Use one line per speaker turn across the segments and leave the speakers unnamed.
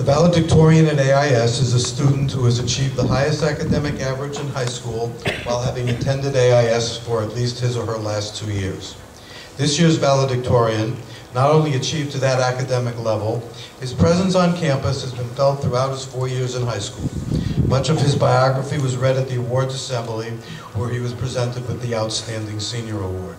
Valedictorian at AIS is a student who has achieved the highest academic average in high school while having attended AIS for at least his or her last 2 years. This year's valedictorian not only achieved to that academic level, his presence on campus has been felt throughout his 4 years in high school. Much of his biography was read at the awards assembly, where he was presented with the Outstanding Senior Award.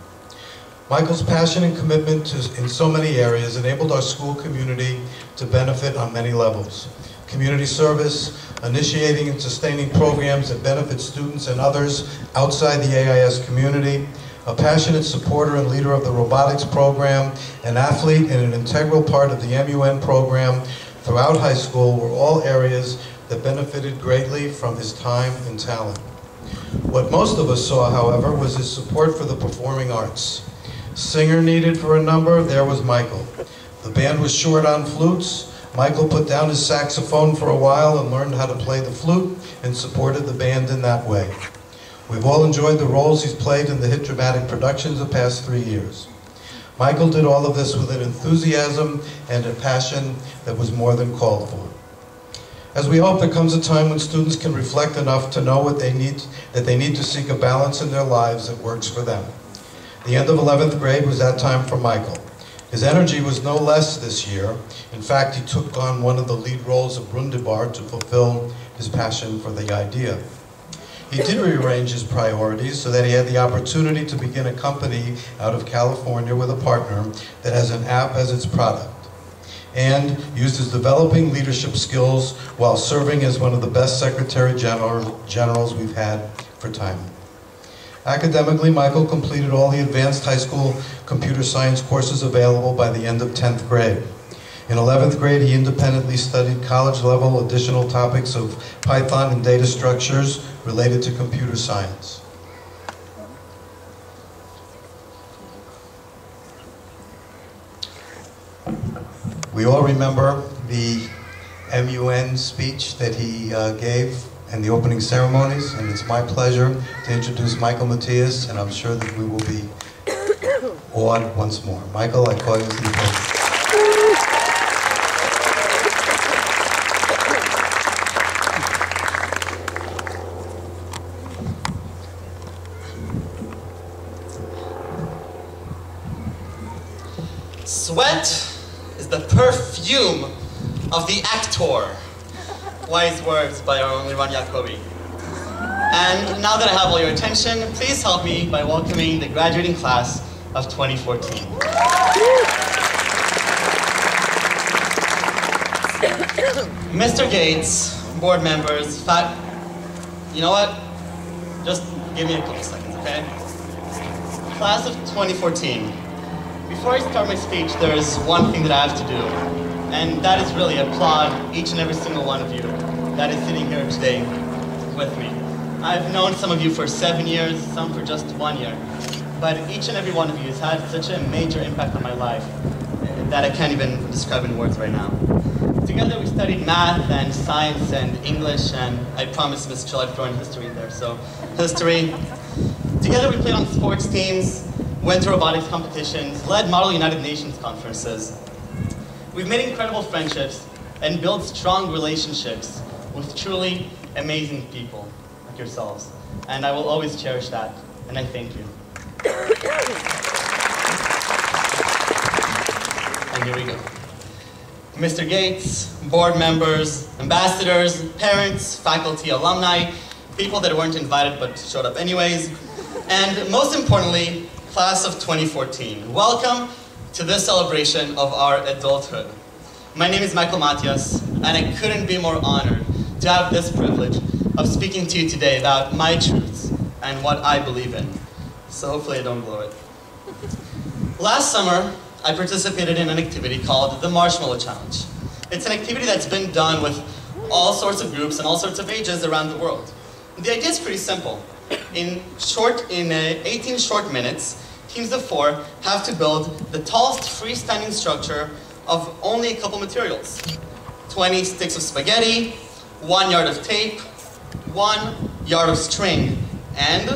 Michael's passion and commitment in so many areas enabled our school community to benefit on many levels. Community service, initiating and sustaining programs that benefit students and others outside the AIS community, a passionate supporter and leader of the robotics program, an athlete and an integral part of the MUN program throughout high school were all areas that benefited greatly from his time and talent. What most of us saw, however, was his support for the performing arts. Singer needed for a number, there was Michael. The band was short on flutes. Michael put down his saxophone for a while and learned how to play the flute and supported the band in that way. We've all enjoyed the roles he's played in the hit dramatic productions the past 3 years. Michael did all of this with an enthusiasm and a passion that was more than called for. As we hope, there comes a time when students can reflect enough to know that they need to seek a balance in their lives that works for them. The end of 11th grade was that time for Michael. His energy was no less this year. In fact, he took on one of the lead roles of Brundibar to fulfill his passion for the idea. He did rearrange his priorities so that he had the opportunity to begin a company out of California with a partner that has an app as its product, and used his developing leadership skills while serving as one of the best secretary generals we've had for time. Academically, Michael completed all the advanced high school computer science courses available by the end of 10th grade. In 11th grade, he independently studied college-level additional topics of Python and data structures related to computer science. We all remember the MUN speech that he gave and the opening ceremonies, and it's my pleasure to introduce Michael Matias, and I'm sure that we will be awed once more. Michael, I call you to the podium.
Sweat is the perfume of the actor. Wise words by our own Liran Yacobi. And now that I have all your attention, please help me by welcoming the graduating class of 2014. Mr. Gates, board members, you know what? Just give me a couple seconds, okay? Class of 2014. Before I start my speech, there is one thing that I have to do, and that is really applaud each and every single one of you that is sitting here today with me. I've known some of you for 7 years, some for just 1 year, but each and every one of you has had such a major impact on my life that I can't even describe in words right now. Together we studied math and science and English, and I promised Ms. Chill I'd throw in history in there, so history. Together we played on sports teams, went to robotics competitions, led Model United Nations conferences. We've made incredible friendships and built strong relationships with truly amazing people like yourselves. And I will always cherish that, and I thank you. And here we go. Mr. Gates, board members, ambassadors, parents, faculty, alumni, people that weren't invited but showed up anyways, and most importantly, class of 2014. Welcome to this celebration of our adulthood. My name is Michael Matias, and I couldn't be more honored to have this privilege of speaking to you today about my truths and what I believe in. So hopefully I don't blow it. Last summer, I participated in an activity called the Marshmallow Challenge. It's an activity that's been done with all sorts of groups and all sorts of ages around the world. The idea is pretty simple. In 18 short minutes, teams of 4 have to build the tallest freestanding structure of only a couple materials. 20 sticks of spaghetti, 1 yard of tape, 1 yard of string, and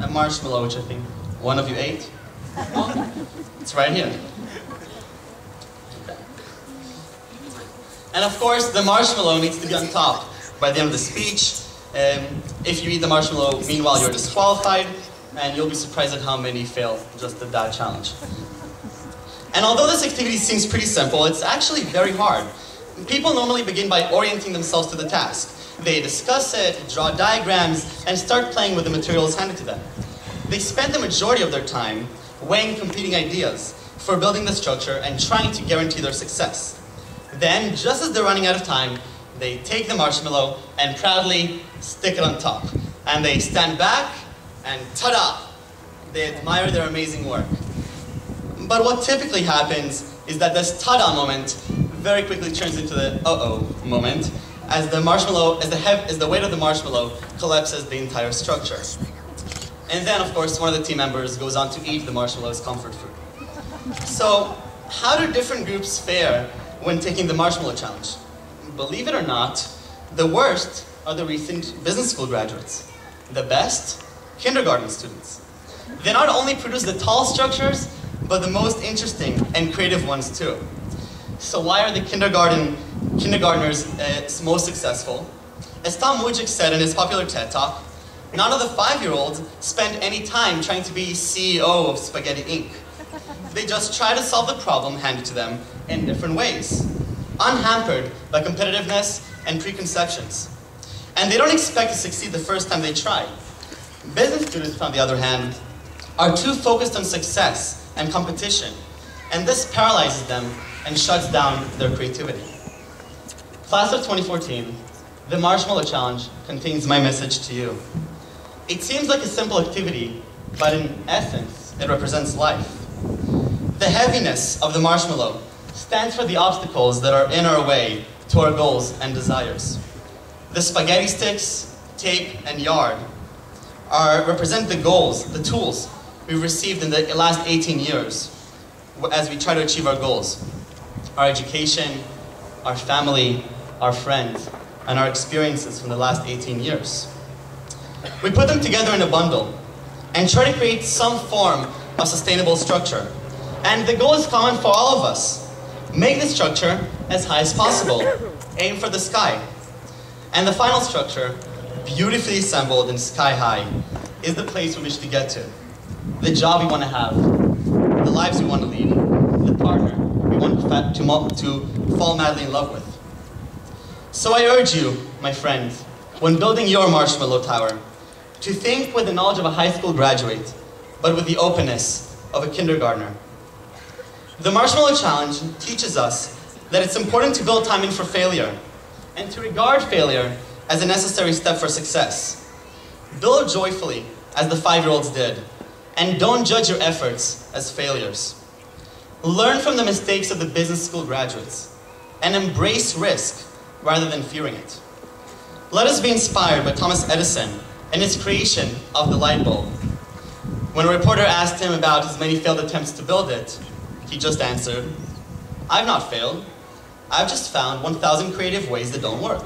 a marshmallow, which I think one of you ate. Well, it's right here. And of course, the marshmallow needs to be on top by the end of the speech. If you eat the marshmallow, meanwhile, you're disqualified, and you'll be surprised at how many fail just at that challenge. And although this activity seems pretty simple, it's actually very hard. People normally begin by orienting themselves to the task. They discuss it, draw diagrams, and start playing with the materials handed to them. They spend the majority of their time weighing competing ideas for building the structure and trying to guarantee their success. Then, just as they're running out of time, they take the marshmallow and proudly stick it on top. And they stand back and ta-da! They admire their amazing work. But what typically happens is that this ta-da moment very quickly turns into the uh-oh moment as the weight of the marshmallow collapses the entire structure. And then, of course, one of the team members goes on to eat the marshmallow as comfort food. So, how do different groups fare when taking the marshmallow challenge? Believe it or not, the worst are the recent business school graduates. The best, kindergarten students. They not only produce the tall structures, but the most interesting and creative ones too. So why are the kindergartners most successful? As Tom Wojcik said in his popular TED Talk, none of the 5-year-olds spend any time trying to be CEO of Spaghetti Inc. They just try to solve the problem handed to them in different ways, unhampered by competitiveness and preconceptions. And they don't expect to succeed the first time they try. Business students, on the other hand, are too focused on success and competition, and this paralyzes them and shuts down their creativity. Class of 2014, the Marshmallow Challenge contains my message to you. It seems like a simple activity, but in essence, it represents life. The heaviness of the marshmallow stands for the obstacles that are in our way to our goals and desires. The spaghetti sticks, tape, and yard represent the goals, the tools we've received in the last 18 years as we try to achieve our goals. Our education, our family, our friends, and our experiences from the last 18 years. We put them together in a bundle and try to create some form of sustainable structure. And the goal is common for all of us. Make the structure as high as possible. Aim for the sky. And the final structure, beautifully assembled and sky high, is the place we wish to get to. The job we want to have, the lives we want to lead, the partner we want to fall madly in love with. So I urge you, my friends, when building your marshmallow tower, to think with the knowledge of a high school graduate, but with the openness of a kindergartner. The Marshmallow Challenge teaches us that it's important to build time in for failure, and to regard failure as a necessary step for success. Build joyfully, as the 5-year-olds did, and don't judge your efforts as failures. Learn from the mistakes of the business school graduates, and embrace risk rather than fearing it. Let us be inspired by Thomas Edison and his creation of the light bulb. When a reporter asked him about his many failed attempts to build it, he just answered, "I've not failed. I've just found 1,000 creative ways that don't work."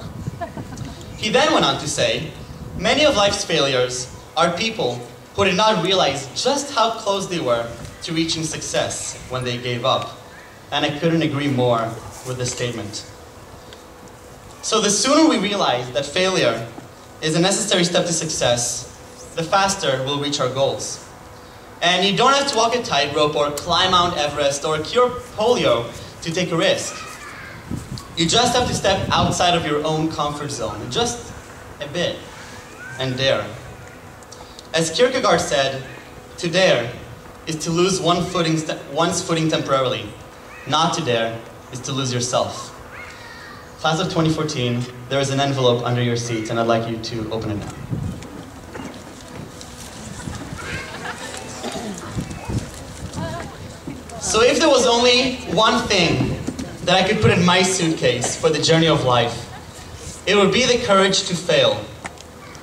He then went on to say, "Many of life's failures are people who did not realize just how close they were to reaching success when they gave up." And I couldn't agree more with this statement. So the sooner we realize that failure is a necessary step to success, the faster we'll reach our goals. And you don't have to walk a tightrope or climb Mount Everest or cure polio to take a risk. You just have to step outside of your own comfort zone, just a bit, and dare. As Kierkegaard said, to dare is to lose one's footing temporarily. Not to dare is to lose yourself. Class of 2014, there is an envelope under your seat, and I'd like you to open it now. So if there was only one thing that I could put in my suitcase for the journey of life, it would be the courage to fail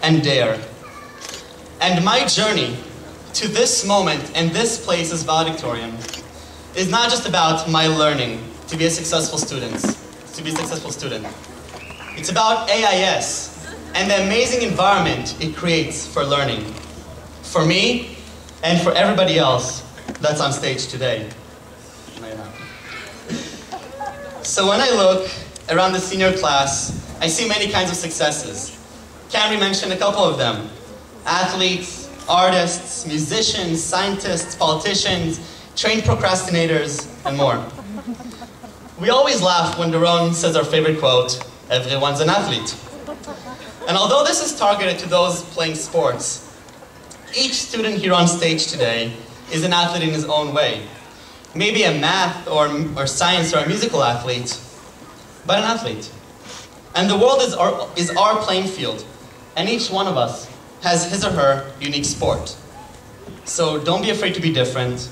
and dare. And my journey to this moment and this place as valedictorian is not just about my learning to be a successful student. It's about AIS and the amazing environment it creates for learning. For me and for everybody else that's on stage today. So when I look around the senior class, I see many kinds of successes. Camry mentioned a couple of them. Athletes, artists, musicians, scientists, politicians, trained procrastinators, and more. We always laugh when Doron says our favorite quote, "Everyone's an athlete." And although this is targeted to those playing sports, each student here on stage today is an athlete in his own way. Maybe a math or science or a musical athlete, but an athlete. And the world is our playing field, and each one of us has his or her unique sport. So don't be afraid to be different,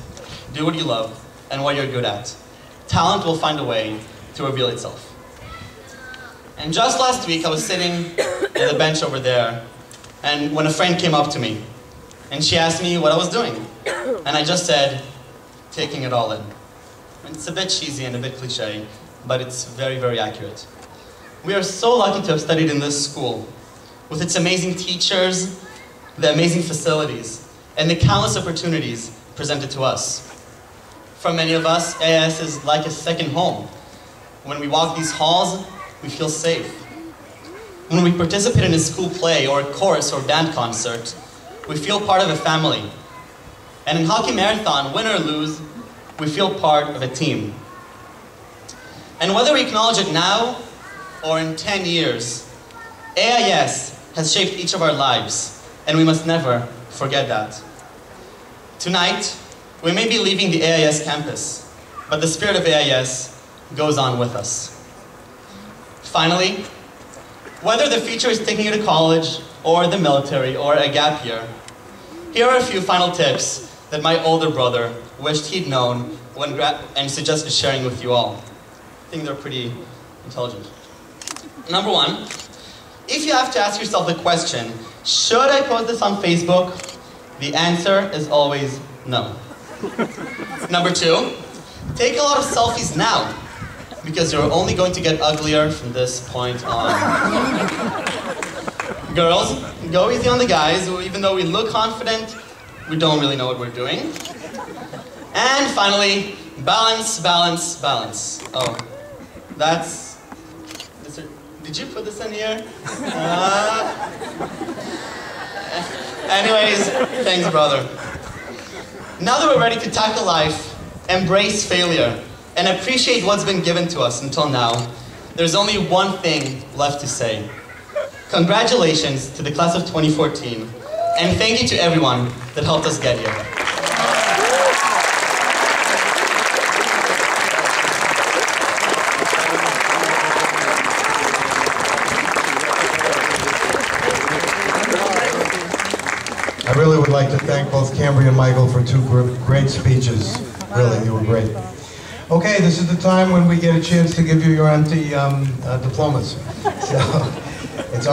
do what you love and what you're good at. Talent will find a way to reveal itself. And just last week I was sitting on the bench over there, and when a friend came up to me, and she asked me what I was doing. And I just said, taking it all in. And it's a bit cheesy and a bit cliche, but it's very, very accurate. We are so lucky to have studied in this school, with its amazing teachers, the amazing facilities, and the countless opportunities presented to us. For many of us, AIS is like a second home. When we walk these halls, we feel safe. When we participate in a school play or a chorus or band concert, we feel part of a family. And in hockey marathon, win or lose, we feel part of a team. And whether we acknowledge it now or in 10 years, AIS has shaped each of our lives, and we must never forget that. Tonight, we may be leaving the AIS campus, but the spirit of AIS goes on with us. Finally, whether the future is taking you to college, or the military, or a gap year, here are a few final tips that my older brother wished he'd known and suggested sharing with you all. I think they're pretty intelligent. Number one, if you have to ask yourself the question, should I post this on Facebook? The answer is always no. Number two, take a lot of selfies now, because you're only going to get uglier from this point on. Girls, go easy on the guys, who, even though we look confident, we don't really know what we're doing. And finally, balance, balance, balance. Oh, that's... Did you put this in here? Anyways, thanks, brother. Now that we're ready to tackle life, embrace failure, and appreciate what's been given to us until now, there's only one thing left to say. Congratulations to the class of 2014, and thank you to everyone that helped us get here.
I really would like to thank both Cambry and Michael for two great speeches. Really, you were great. Okay, this is the time when we get a chance to give you your empty diplomas. So, it's